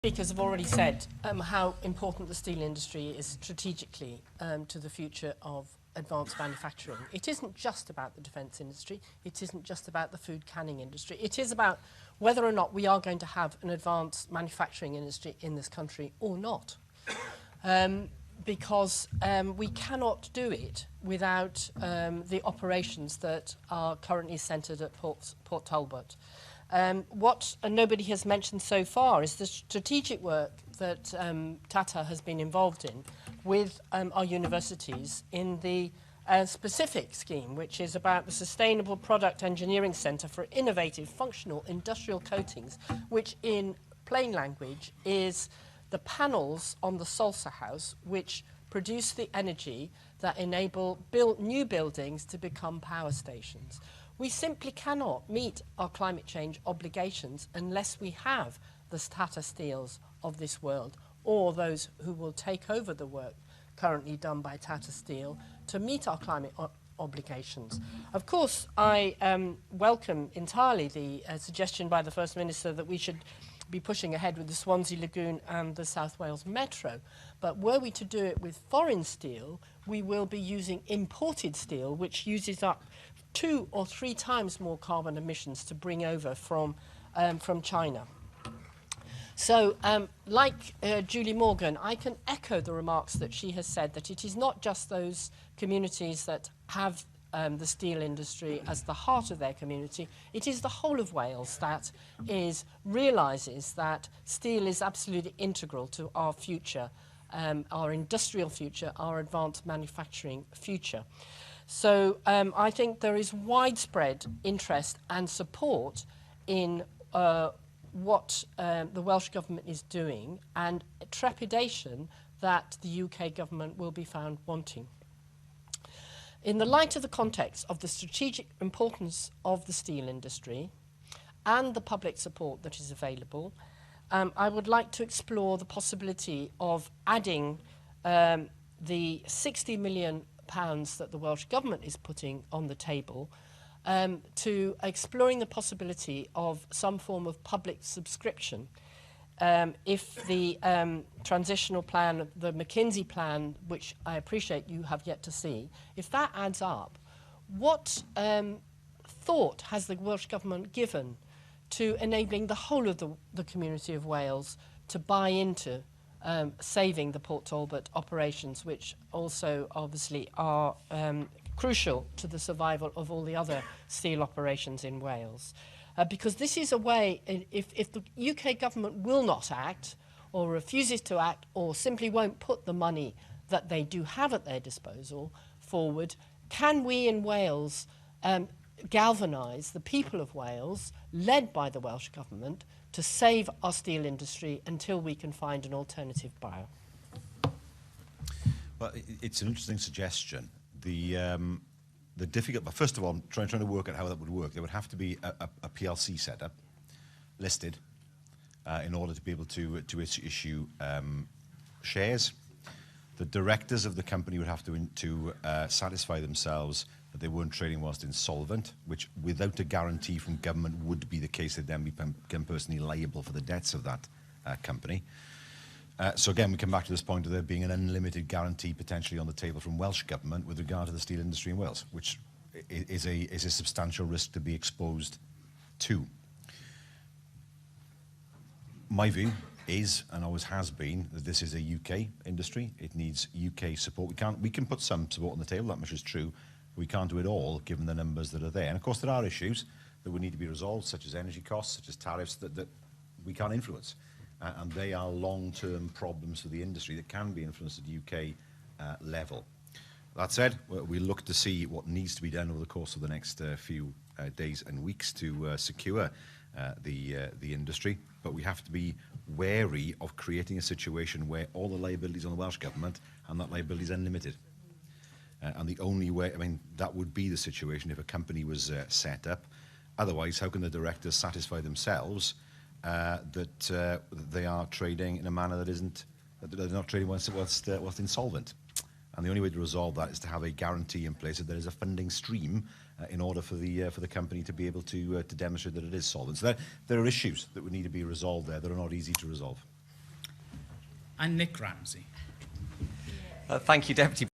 Speakers have already said how important the steel industry is strategically to the future of advanced manufacturing. It isn't just about the defence industry, it isn't just about the food canning industry, it is about whether or not we are going to have an advanced manufacturing industry in this country or not. Because we cannot do it without the operations that are currently centred at Port Talbot. What nobody has mentioned so far is the strategic work that Tata has been involved in with our universities in the specific scheme, which is about the Sustainable Product Engineering Centre for Innovative Functional Industrial Coatings, which in plain language is the panels on the Salsa house which produce the energy that enable new buildings to become power stations. We simply cannot meet our climate change obligations unless we have the Tata Steels of this world, or those who will take over the work currently done by Tata Steel to meet our climate obligations. Of course, I welcome entirely the suggestion by the First Minister that we should be pushing ahead with the Swansea Lagoon and the South Wales Metro. But were we to do it with foreign steel, we will be using imported steel, which uses up 2 or 3 times more carbon emissions to bring over from China. So, like Julie Morgan, I can echo the remarks that she has said, that it is not just those communities that have the steel industry as the heart of their community, it is the whole of Wales that realises that steel is absolutely integral to our future, our industrial future, our advanced manufacturing future. So I think there is widespread interest and support in what the Welsh Government is doing, and trepidation that the UK Government will be found wanting. In the light of the context of the strategic importance of the steel industry and the public support that is available, I would like to explore the possibility of adding the £60 million that the Welsh Government is putting on the table to exploring the possibility of some form of public subscription. If the transitional plan, the McKinsey plan, which I appreciate you have yet to see, if that adds up, what thought has the Welsh Government given to enabling the whole of the community of Wales to buy into saving the Port Talbot operations, which also obviously are crucial to the survival of all the other steel operations in Wales? Because this is a way, if the UK Government will not act, or refuses to act, or simply won't put the money that they do have at their disposal forward, can we in Wales galvanise the people of Wales, led by the Welsh Government, to save our steel industry until we can find an alternative buyer? Well, it's an interesting suggestion. The difficult, but first of all, I'm trying to work out how that would work. There would have to be a PLC set up, listed, in order to be able to issue shares. The directors of the company would have to satisfy themselves that they weren't trading whilst insolvent, which, without a guarantee from government, would be the case. They'd then become personally liable for the debts of that company. So again, we come back to this point of there being an unlimited guarantee potentially on the table from Welsh Government with regard to the steel industry in Wales, which is a substantial risk to be exposed to. My view is, and always has been, that this is a UK industry. It needs UK support. We can put some support on the table, that much is true. We can't do it all, given the numbers that are there. And of course, there are issues that would need to be resolved, such as energy costs, such as tariffs, that we can't influence. And they are long-term problems for the industry that can be influenced at UK level. That said, we look to see what needs to be done over the course of the next few days and weeks to secure the industry. But we have to be wary of creating a situation where all the liabilities on the Welsh Government, and that liability is unlimited. And the only way, I mean, that would be the situation if a company was set up. Otherwise, how can the directors satisfy themselves that they are trading in a manner that isn't, that they're not trading whilst insolvent? And the only way to resolve that is to have a guarantee in place that there is a funding stream in order for the company to be able to demonstrate that it is solvent. So there are issues that would need to be resolved there that are not easy to resolve. and Nick Ramsey. Thank you, Deputy